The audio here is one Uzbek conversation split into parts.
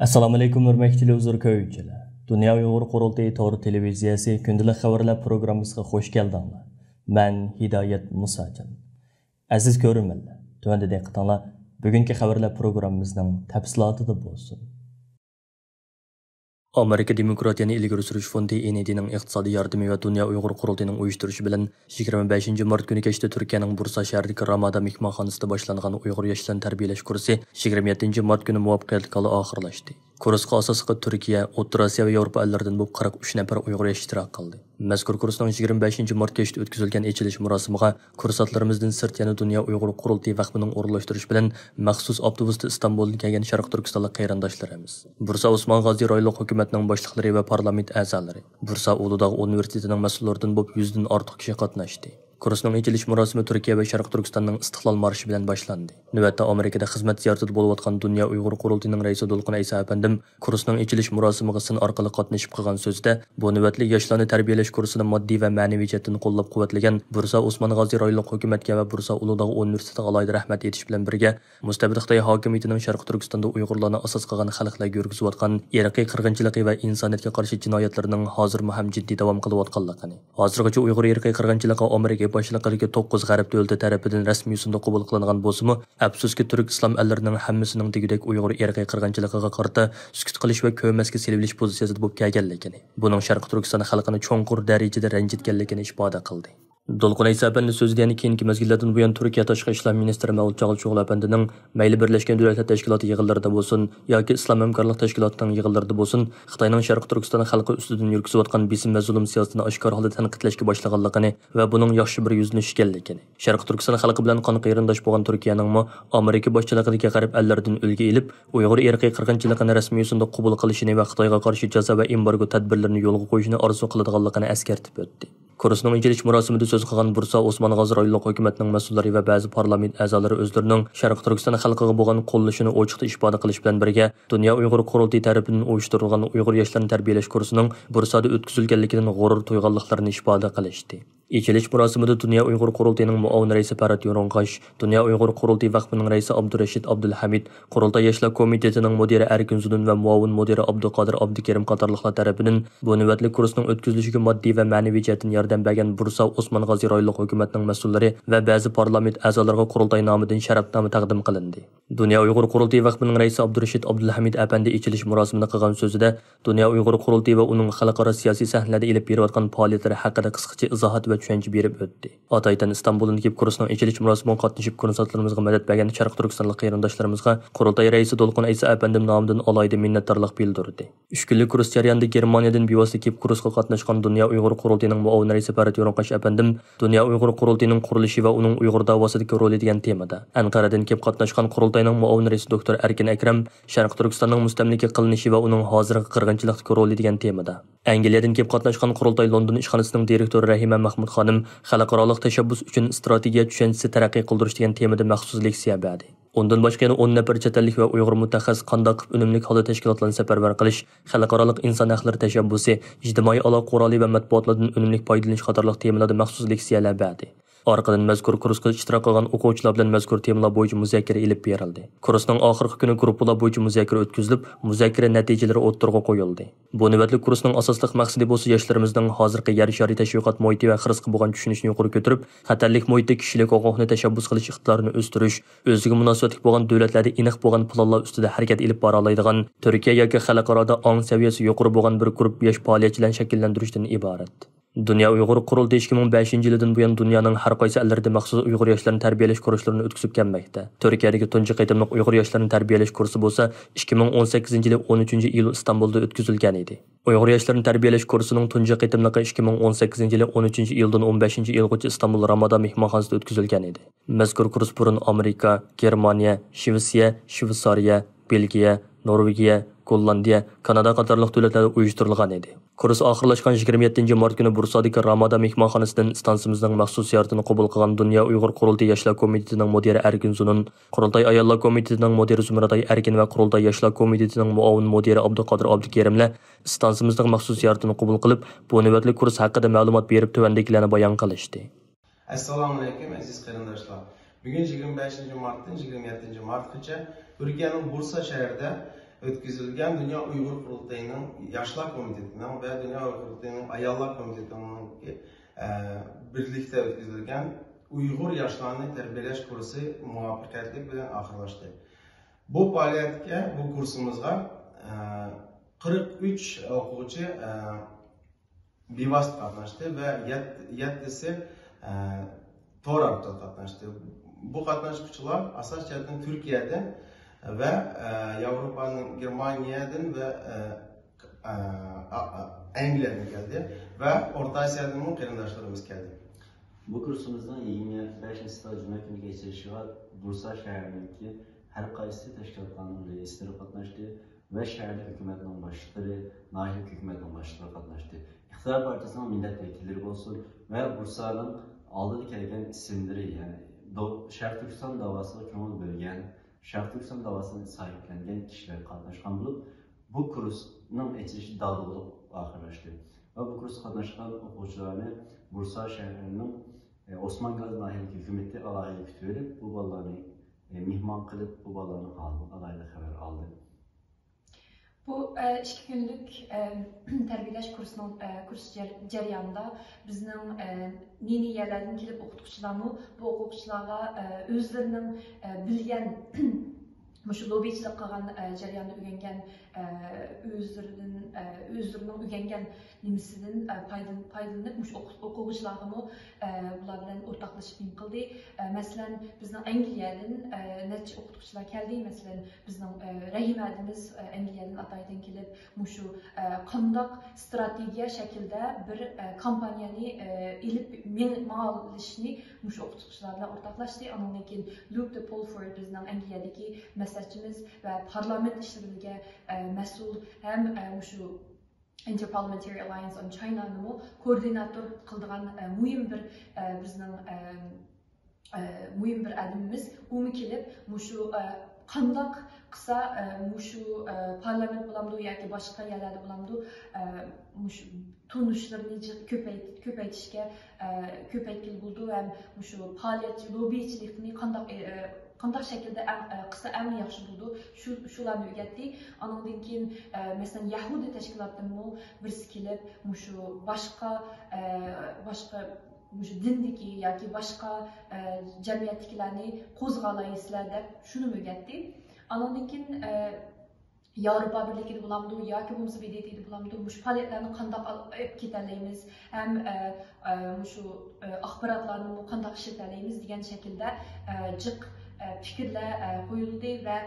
Assalomu alaykum hurmatli televizor ko'ruvchilar. Dunyo Uyg'ur qurultayi to'g'ri televiziyasi kundalik xabarlar programmasiga xush keldinglar. Men Hidoyat Musajon. Aziz ko'ruvchilar, tuvanda diqqatinglar bugungi xabarlar programmamizning tafsilotida bo'lsin. Amerika Demokratiyani ilgari surish fondi NED'ning iqtisodiy yordami va Dunyo Uyg'ur qurultayining uyushtirishi bilan 25 mart kuni kechda Turkiyaning Bursa shahridagi Ramada mehmonxonasida boshlangan Uyg'ur yoshlarni tarbiyalash kursi 27 mart kuni muvaffaqiyatli oxirlashdi. Kursga asosida Turkiya, O'rta Osiyo va Yevropa ellaridan bo'lib 43 nafar Uyg'ur yosh ishtirok qildi. Mazkur kursning 25 mart kechda o'tkazilgan ochilish murosimiga kursatlarimizdan sirt yana Dunyo Uyg'ur qurultayi vaqfining o'rinlashtirish bilan maxsus avtobusda Istanbuldan kelgan Sharq Turkistonlik qarindoshlarimiz, Bursa Osmon G'oziy rayonlik hukumatning boshliqlari va parlament a'zolari, Bursa Ulug'dog universitetining mas'ullaridan bo'lib 100 dan ortiq kishi qatnashdi. Kursning ochilish murosimi Turkiya va Sharq Turkistonning istiqlol marshi bilan boshlandi. Navbatda Amerikada xizmat ziyoratida bo'layotgan Dunyo Uyg'ur qurultayining raisi Dolqin Aysa apandim kursning ochilish murosimiga sin orqali qatnashib qolgan so'zida, bu navbatli yoshlarni tarbiyalash kursini moddiy va ma'naviy jihatdan qo'llab-quvvatlagan Bursa Osmon G'oziy rayonlik hukumatga va Bursa Ulug'dog universitetiga alohida rahmat aytish bilan birga, mustabid Xitoy hokimiyatining Sharq Turkistonda Uyg'urlarni asos qilgan xalqlarga yurgizayotgan irqiy qirg'inchiligi va insoniyatga qarshi jinoyatlarining hozir ham jiddiy davom qilayotganligini, hozirgacha Uyg'ur irqiy qirg'inchiligi Amerika boshliqlariga 9 g'arb davlati tarafidan rasmiy yo'sinda qabul qilingan bo'lsa-mu, afsuski turk islom ellarining hammasining degudek Uyg'ur irqiy qirg'inchiligiga qarata sukut qilish va ko'masga selilish pozitsiyasida bo'lib kelganligini, buning Sharq Turkiston xalqini cho'nqur darajada ranjitganligini ifoda qildi. Dolqin Aysa apanning so'zida yana keyingi mezgillardan buyon Turkiya tashqi ishlar ministri Mavlud Cag'alcho'g'li apandining mayli Birlashgan Davlatlar Tashkiloti yig'inlarida bo'lsin yoki Islom hamkorlik tashkilotining yig'inlarida bo'lsin, Xitoyning Sharq Turkiston xalqi ustidan yurgizayotgan bisim va zulm siyosatini oshkor holda tanqidlashga boshlaganligini va buning yaxshi bir yuzlanish ekanligini, Sharq Turkiston xalqi bilan qon qarindosh bo'lgan Turkiyaning Amerika boshchiligidagi g'arb ellaridan ulgu elib, Uyg'ur irqiy qirg'inchiligini rasmiy yo'sinda qabul qilishini va Xitoyga qarshi jazo va embargo tadbirlarini yo'lga qo'yishni orzu qiladiganligini eskartib o'tdi. Kursning ochilish murosimida so'z qilgan Bursa Osmon G'oziy rayonlik hukumatining mas'ullari va ba'zi parlament a'zolari o'zlarining Sharq Turkiston xalqiga bo'lgan qo'llashini ochiqda ifoda qilish bilan birga, Dunyo Uyg'ur qurultayi tomonidan uyushtirilgan Uyg'ur yoshlarni tarbiyalash kursining Bursada o'tkazilganligidan g'urur tuyganliklarini ifoda qilishdi. Ochilish murosimida Dunyo Uyg'ur qurultayining muavin raisi Parat Yo'ronqash, Dunyo Uyg'ur qurultayi vaqfining raisi Abdurashid Abdulhamid, Qurultay yoshlar komitetining mudiri Erkin Zudun va muavin mudiri Abduqodir Abdukarim qatorliqlar tomonidan bu navbatli kursning o'tkazilishiga moddiy va ma'naviy jihatdan yordam bergan Bursa Osmon G'oziy rayonlik hukumatining mas'ullari va ba'zi parlament a'zolariga qurultay nomidan sharafnoma taqdim qilindi. Dunyo Uyg'ur qurultayi vaqfining raisi Abdurashid Abdulhamid apandi ochilish murosimida qilgan so'zida, Dunyo Uyg'ur qurultayi va uning xalqaro siyosiy sahnalarda elib berayotgan faoliyatlari haqida qisqacha izohat va tushuncha berib o'tdi. Ataydan Istanbuldan kelib kursning ochilish murosimiga qatnashib kursatlarimizga madad bergan Sharq Turkistonlik qarindoshlarimizga qurultay raisi Dolqin Aysa apandim nomidan alohida minnatdorlik bildirdi. 3 kunlik kurs jarayonida Germaniyadan bevosita kelib kursga qatnashgan Dunyo Uyg'ur qurultayining muavin raisi Parat Yo'ronqash apandim Dunyo Uyg'ur qurultayining qurilishi va uning Uyg'ur davosidagi roli degan temada, Anqaradan kelib qatnashgan qurultayning muavin raisi doktor Erkin Akram Sharq Turkistonning mustamlika qilinishi va uning hozirgi qirg'inchilikdagi roli degan temada, Angliyadan kelib qatnashgan qurultay London ishxonasining direktori Rahima Mahmud xonim xalqaroliq tashabbus uchun strategiya tushunchasi taraqqiy qildirish degan temada maxsus leksiya berdi. Undan boshqa yana 10 nafar chet ellik va Uyg'ur mutaxassis qandoq unumli holda tashkilotlarni safarbar qilish, xalqaroliq inson huquqlari tashabbusi, ijtimoiy aloqa quroli va matbuotlardan unumli foydalanish qatorliq temalarda maxsus leksiyalar berdi. Orqadan mazkur kursga ishtirok qilgan o'quvchilar bilan mazkur temalar bo'yicha muzokara elib berildi. Kursning oxirgi kuni gruppalar bo'yicha muzokara o'tkazilib, muzokara natijalari o'ttirg'a qo'yildi. Bu navbatli kursning asosli maqsadi bo'lsa yoshlarimizni hozirgi yer shari tashviqot muhiti va xirqqa bo'lgan tushunishni yuqori ko'tarib, xatarlik muhitda kishilik huquqni tashabbus qilish iqtidorini o'stirish, o'ziga munosabatli bo'lgan davlatlarda aniq bo'lgan planlar ustida harakat elib bora oladigan, Turkiya yoki xalqaroda ong saviyasi yuqori bo'lgan bir guruh yosh faoliyatchilarni shakllantirishdan iborat. Dunyo Uyg'ur qurultayi 2005-yildan buyon dunyoning har qaysi ellarida maxsus Uyg'ur yoshlarini tarbiyalash kurslarini o'tkazib kelmoqda. Turkiyadagi tunji qaytimliq Uyg'ur yoshlarini tarbiyalash kursi bo'lsa 2018-yil 13-iyul Istanbulda o'tkazilgan edi. Uyg'ur yoshlarini tarbiyalash kursining tunji qaytimligi 2018-yil 13-iyuldan 15-iyulgacha Istanbul Ramada mehmonxonasida o'tkazilgan edi. Mazkur kurs burun Amerika, Germaniya, Shvetsiya, Shveysariya, Belgiya, Norvegiya, Gollandiya, Kanada qatorliq davlatlarda uyushtirilgan edi. Kurs oxirlashgan 27 mart kuni Bursadagi Ramada mehmonxonasidan stansimizning maxsus ziyoratini qabul qilgan Dunyo Uyg'ur qurultayi yoshlar komitetining mudiri Erkin Zunun, Qurultay ayollar komitetining mudiri Zumraday Erkin va Qurultay yoshlar komitetining muavin mudiri Abduqodir Abdukarimlar stansimizning maxsus ziyoratini qabul qilib, bu navbatli kurs haqida ma'lumot berib tuvandagilarni bayon qilishdi. Assalomu alaykum aziz qarindoshlar. Bugun 25 martdan 27 martgacha Turkiyaning Bursa shahrida ötküzülgen Dünya Uygur Kurultayı'nın Yaşlar Komitesi'nin ve Dünya Uygur Kurultayı'nın Ayallar Komitesi'nin birlikte ötküzülgen Uygur Yaşlarını Terbiyeleş Kursu muvaffakiyetlik bilen ahırlaştı. Bu faaliyetke, bu kursumuzga 43 okuvchi bevosita qatnashdi ve 7'si to'g'ri orqali qatnashdi. Bu qatnashuvchilar asosan Turkiyadan ve Avrupa'nın Germaniyadan ve Angliya'dan geldi ve Orta Asya'dan qarindoshlarimiz geldi. Bu kursumuzdan 25 staj cuma günü geçirişi var. Bursa şehrindeki her qaysi teşkilatlarının reisleri qatnashdi ve şehirli hükümetin başlıkları, nahiye hükümetin başlıkları qatnashdi. İktidar Partisi'nin milletvekilleri olsun ve Bursa'nın aldığı kelgen isimleri yani Şərq Türkistan davasına köngül bölgen, Şərq Türkistan davasına sahiplengen kişiler qatnaşkan bulup bu kursның açılışı dağılıb ahırlaştı. Ve bu kurs qatnaşkan okuvchilarni Bursa şehrinin Osman Gazi nahiye hükümeti alaylı kütüverip bu ballarını mihman kılıp bu ballarını alaylı haber aldı. Bu 2 günlük terbiyeleş kursunun kurs jarayonida bizning yeni yerlerden kelib o'qituvchilarni bu o'quvchilarga o'zlarining bilgan shu lobbichilik qilgan jarayonda o'rgangan o'zlarining o'rgangan nimasidan foydalanib o'quvchilarga bular bilan o'rtoqlashib qildi. Masalan, bizning Angliyadan necha o'qituvchilar keldi. Masalan, bizning Rahimamiz Angliyadan Ataydan kelib, shu qandoq strategiya shaklda bir kompaniyani ilib mengolishni shu o'qituvchilar bilan o'rtoqlashdi. Undan keyin Luke de Polford bizning Angliyadagi maslahatchimiz ve parlament işleriga mas'ul hem shu Interparliamentary Alliance on China'ni koordinator qildigan muhim bir bizning muhim bir adamimiz u kelib shu qandoq qilsa shu parlament bo'lamdi yoki boshqa yerlarda bo'lamdi shu tunishlarni ko'paytirishga ko'paytkil bo'ldi ham shu faoliyat lobbichilikni qanday şekilde kısa en yaxşı buldu. Şularni öğretti. Andan keyin mesela Yahudi teşkilatının birisi kelib, şu başka shu dindagi yoki boshqa jamiyatdagilarni qo'zg'alaysizlar deb shuni o'rgatdi. Andan keyin Avrupa Birliği'de bulamdı yoki bo'lmasa BDT'de bulamdı. Shu faoliyatlarni qanday olib ketalaymiz, ham shu axborotlarni qanday ishlatalaymiz degan shaklda jiq fikirler koyuldu ve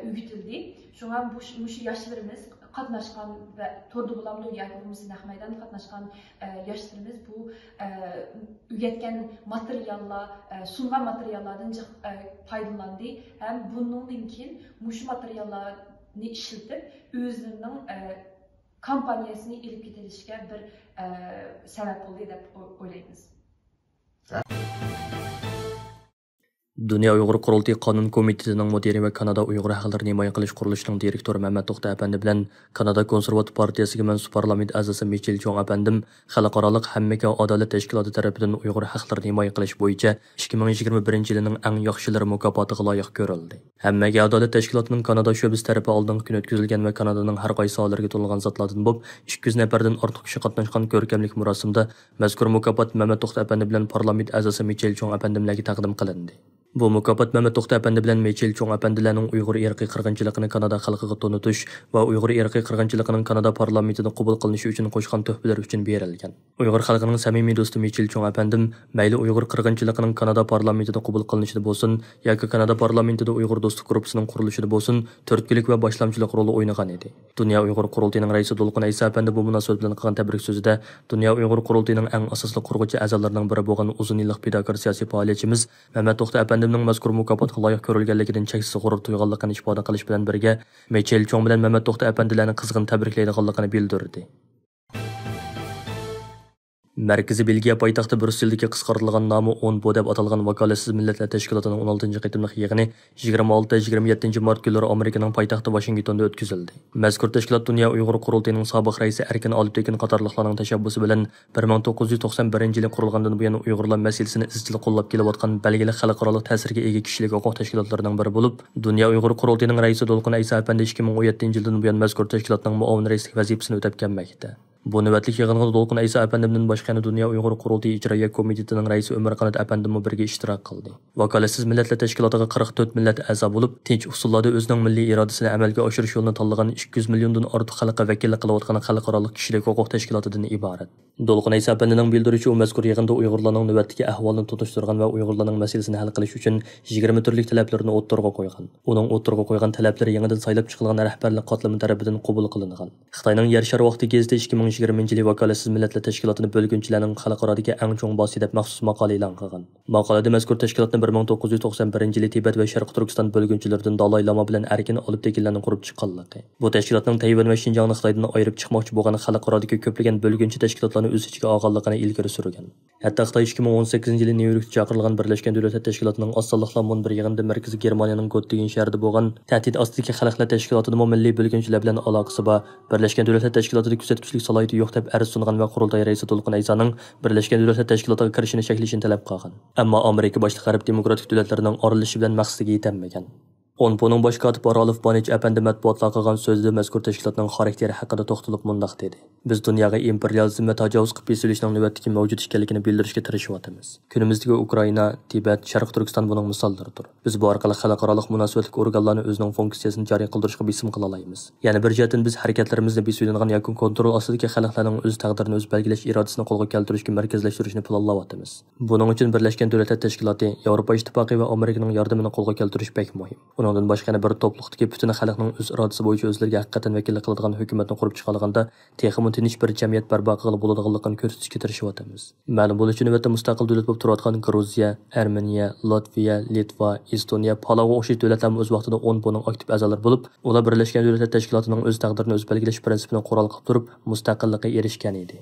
öğütüldü. Şu an bu yaşlarımız qatnaşkan ve tordu bulamdı yoki bo'lmasa nahmaydan qatnaşkan yaşlarımız bu öğretken materyallar, sungan materyallardan faydalandı. Hem bundan keyin şu materyallarni işletip özlerinin kampanyasını ilip getirishga bir sebep oldu deb o'ylaymiz. Dünya Uyghur Qurultayı Qanun Komitetining mudiri ve Kanada Uyghur Haqlarini Himoya qilish qurilishining direktori Mehmet To'xta apandi bilan Kanada Konservativ partiyasiga mansub parlament a'zosi Michel Chong apandim xalqaroliq hammaga adolat tashkiloti tarafidan Uyghur haqlarini himoya qilish bo'yicha 2021-yilning eng yaxshilari mukofotiga loyiq ko'rildi. Hammaga adolat tashkilotining Kanada sho'basi tarafi oldingi kun o'tkazilgan va Kanadaning har qaysi sohalariga to'lgan zotlardan bo'lib 200 nafardan ortiq kishi qatnashgan ko'rkamlik murosimda mazkur mukofot Mehmet To'xta apandi bilan parlament a'zosi Michel Chong apandimlarga taqdim qilindi. Bu mukofot Mehmet To'xta apandi bilan Michel Chong apandilarning Uyg'ur irqiy qirg'inchiligini Kanada xalqiga to'nitish va Uyg'ur irqiy qirg'inchiligining Kanada parlamentida qabul qilinishi uchun qo'shgan tuhfalar uchun berilgan. Uyg'ur xalqining samimiy do'sti Michel Chong apandim mayli Uyg'ur qirg'inchiligining Kanada parlamentida qabul qilinishida bo'lsin yoki Kanada parlamentida Uyg'ur do'stlik guruhining qurilishida bo'lsin turtkilik va boshlamchilik roli o'ynagan edi. Dunyo Uyg'ur qurultayining raisi Dolqin Aysa apandi bu munosabat bilan qilgan tabrik so'zida Dunyo Uyg'ur qurultayining eng asosli qurg'uvchi a'zolarining biri bo'lgan uzun yillik fidokor siyosiy faoliyatchimiz Mehmet To'xta apandimning mazkur mukofotga loyiq ko'rilganligidan cheksiz g'urur tuyganligini ifoda qilish bilan birga Michel Chong bilan Mehmet To'xta apandilarni qizg'in tabriklaydiganligini bildirdi. Markaziy Belgiya poytaxti Brusseldagi qisqartirilgan nomi ONBO deb atalgan vakolatsiz millatlar tashkilotining 16 qitimliq yig'ini 26-27 mart kunlari Amerikaning poytaxti Washingtonda o'tkazildi. Mazkur tashkilot Dunyo Uyg'ur qurultayining sobiq raisi Erkin Olibtekin qatorliqlarning tashabbusi bilan 1991-yili qurilgandan buyon Uyg'urlar masalasini izchil qo'llab kelayotgan belgili xalqaro ta'sirga ega kishilik huquq tashkilotlarining biri bo'lib, Dunyo Uyg'ur qurultayining raisi To'lqin Aysa apandi 2017-yildan buyon mazkur tashkilotning muavin raislik vazifasini o'tab kelmoqda. Bu navbatlik yig'inga To'lqin Aysa apandimdan boshqa Dunyo Uyg'ur qurultayi ijroiya komitetining raisi Umar Qanat apandimmi birga ishtirok qildi. Vakolatsiz millatlar tashkilotiga 44 millat a'zo bo'lib, tinch usullarda o'zining milliy irodasini amalga oshirish yo'lini tanlagan 200 milliondan ortiq xalqqa vakillik qilayotgan xalqaro kishilik huquq tashkilotidan iborat. To'lqin Aysa apandining bildirishicha, u mazkur yig'inda Uyg'urlarning navbatdagi ahvolini tunishtirgan va Uyg'urlarning masalasini hal qilish uchun 20 turli talablarni o'ttirg'a qo'ygan. Uning o'ttirg'a qo'ygan talablari yangidan saylab chiqilgan rahbarlik qatlami tomonidan qabul qilingan. Xitoyning Yer shari vaqti gazeti 2020-yili vakolatsiz millatlar tashkilotini bo'lgunchilarning xalqarodagi eng cho'ng bosi deb maxsus maqola e'lon qilgan. Maqolada mazkur tashkilotni 1991-yili Tibet va Sharq Turkiston bo'lgunchilaridan Dalay Lama bilan Erkin Olibtekinlarni qurib chiqqanligi. Bu tashkilotning Tayvan va Xinjiangni Xitoydan ayirib chiqmoqchi bo'lgan xalqarodagi ko'plagan bo'lgunchi tashkilotlarni o'z ichiga olganligini ilgari surgan. Hatto Xitoy 2018-yili Nyu-Yorkda chaqirilgan Birlashgan Davlatlar Tashkilotining osonliqlar munbir yig'inida Markaziy Germaniyaning Göttingen shahrida bo'lgan tahdid ostidagi xalqlar tashkilotining milliy bo'lgunchilar bilan aloqasi bor. Birlashgan Davlatlar Tashkilotida kuzatuvchilik salohiyati yo'q deb arz sungan va qurultay raisi To'lqin Aysaning Birlashgan Davlatlar Tashkilotiga kirishini cheklashini talab qilgan. Ammo Amerika boshliq G'arb demokratik davlatlarining aralashishi bilan maqsadiga yetolmagan. ONBO'ning bosh kotibi Oralov Bonich apandi matbuotga qilgan so'zida mazkur tashkilotning xarakteri haqida to'xtalib mundoq dedi. Biz dunyoga imperializm va tajovuz qilib besilishning navbatdagi mavjud ekanligini bildirishga tirishyapmiz. Kunimizdagi Ukraina, Tibet, Sharq Turkiston buning misollaridir. Biz bu orqali xalqaro munosabatli organlarni o'zining funksiyasini joriy qildirishga bisim qila olamiz. Yana bir jihatdan biz harakatlarimizni besiladigan yoki kontrol ostidagi xalqlarning o'z taqdirini o'z belgilash irodasini qo'lga keltirishga markazlashtirishni planlayapmiz. Buning uchun Birlashgan Davlatlar Tashkiloti, Yevropa Ittifoqi va Amerikaning yordamini qo'lga keltirish bek muhim. Undan boshqa bir to'pliqdagi butun xalqning o'z irodasi bo'yicha o'zlariga haqiqatan vakillik qiladigan hukumatni qurib chiqarganda texnik tinch bir jamiyat barpo qilib bo'ladiganligini ko'rsatishga tirishyapmiz. Ma'lum bo'lishicha navbatda mustaqil davlat bo'lib turayotgan Gruziya, Armeniya, Latviya, Litva, Estoniya, Palau o'xshash davlatlar o'z vaqtida ONBO'ning aktiv a'zolari bo'lib, ular Birlashgan Davlatlar Tashkilotining o'z taqdirini o'z belgilash prinsipini qo'ral qilib turib, mustaqillikka erishgan edi.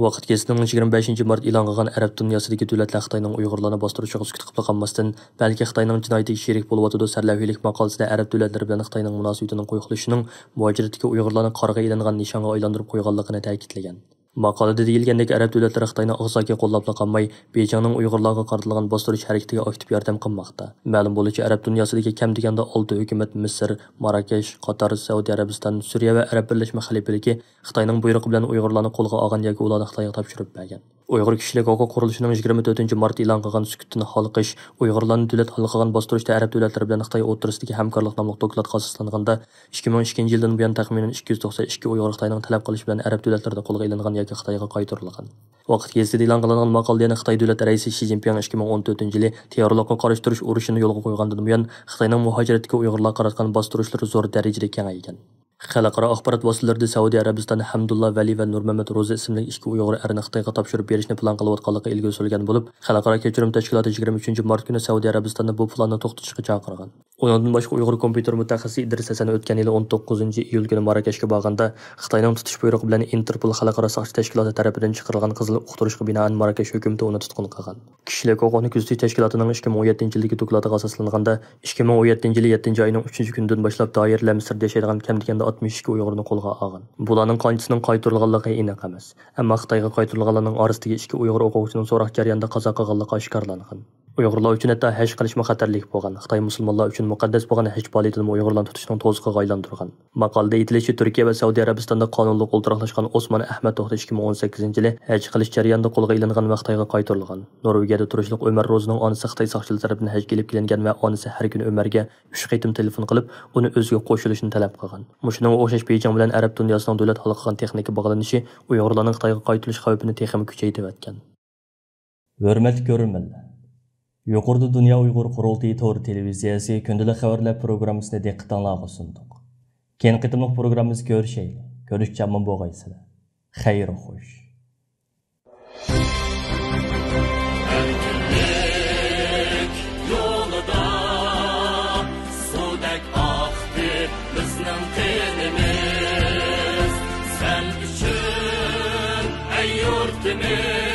Vaqt gezitining 25 mart e'lon qilgan Arab dunyosidagi davlatlar Xitoyning Uyg'urlarni bostirishiga sukut qilib qolmasdan, balki Xitoyning jinoyatiga sherik bo'layotdi sarlaviylik maqolasida Arab davlatlari bilan Xitoyning munosabatining qo'yilishining mujoratdagi Uyg'urlarni qorga ilingan nishonga aylantirib qo'yganligini ta'kidlagan. Maqolada deyilgandek, Arab davlatlari Xitoyni og'zaki qo'llab qolmay, Beijingning Uyg'urlarga qaratilgan bostirish harakatiga aktiv yordam qilmoqda. Ma'lum bo'lishicha, Arab dunyosidagi kam deganda 6 hukumat Misr, Marokash, Qatar, Saudiya Arabiston, Suriya va Arab birlashma xalifaligi Xitoyning buyrug'i bilan Uyg'urlarni qo'lga olgan yoki ularni Xitoyga topshirib bergan. Uyg'ur kishilik huquq qurilishining 24 mart e'lon qilgan sukutini xalqish, Uyg'urlarni davlat qilgan bostirishda Arab davlatlari bilan Xitoy o'rtasidagi hamkorlik nomli doklad asoslanganda 2002-yildan buyon taxminan 292 Uyg'ur Xitoyning talab qilish bilan Arab davlatlarida qo'lga ilingan yoki Xitoyga qaytarilgan. Vaqt gezitida e'lon qilingan maqolada Xitoy davlat raisi Shi Jinping 2014-yili terrorlikqa qarshi turish urushini yo'lga qo'ygandan buyon Xitoyning muhojiratga Uyg'urlarga qaratgan bostirishlari zo'r darajada kengaygan. Xalqaro axborot vositalarida Saudiya Arabistoni Hamdullah Vali va Nurmamat Ro'za ismli ikki Uyg'ur erni Xitoyga topshirib berishni plan qilayotganligi ilgari surilgan bo'lib, Xalqaro kechirim tashkiloti 23 mart kuni Saudiya Arabistonni bu planni to'xtatishga chaqirgan. Undan boshqa Uyg'ur kompyuter mutaxassisi Idris Hasan o'tgan yil 19-iyul kuni Marokashga borganda Xitoyning tutish buyrug'i bilan Interpol xalqaro soqchi tashkiloti tomonidan chiqarilgan qizil uqtirishga binoan Marokash hukumati uni tutqun qilgan. Kishilik huquqni kuzatish tashkilotining 2017-yildagi dokladiga asoslanganda 2017-yil 7-oyning 3-kunidan boshlab doirlar Misrda yashaydigan kam deganda 62 Uyg'urni qo'lga olgan. Bularning qanchasining qaytarilganligi aniq emas. Ammo Xitoyga qaytarilganlarning orasidagi 2 Uyg'ur o'quvchining so'roq jarayonida qazo qilganligi oshkorlangan. Uyg'urlar uchun hatto haj qilishmi xatarlik bo'lgan. Xitoy musulmonlar uchun muqaddas bo'lgan haj faoliyatini Uyg'urlarni tutishning to'siqiga aylantirgan. Maqolada aytilishicha, Turkiya va Saudiya Arabistonda qonunli o'ltiraqlashgan Osmon Ahmad to'xta 2018-yili haj qilish jarayonida qo'lga ilingan va Xitoyga qaytarilgan. Norvegiyada turishliq Umar Ro'zining onasi Xitoy soqchilari tomonidan haj kelib kelingan va onasi har kuni Umarga 3 qitim telefon qilib, uni o'ziga qo'shilishni talab qilgan. Mushuning o'xshash Beijing bilan Arab dunyosining davlat xalqiga texnik bog'lanishi Uyg'urlarning Xitoyga qaytilish xavfini texnik kuchaytirayotgan. Hurmatli ko'ruvchilar, yuqorida Dunyo Uyg'ur qurultayi to'g'ri televiziyasi kundalik xabarlar programmasini diqqatingizga sundiq. Keyin qitimliq programmamizni ko'rishaylik. Ko'rishchaman bo'lgaysizlar. Xayr xo'sh. Bizning qinimiz sen uchun Amin.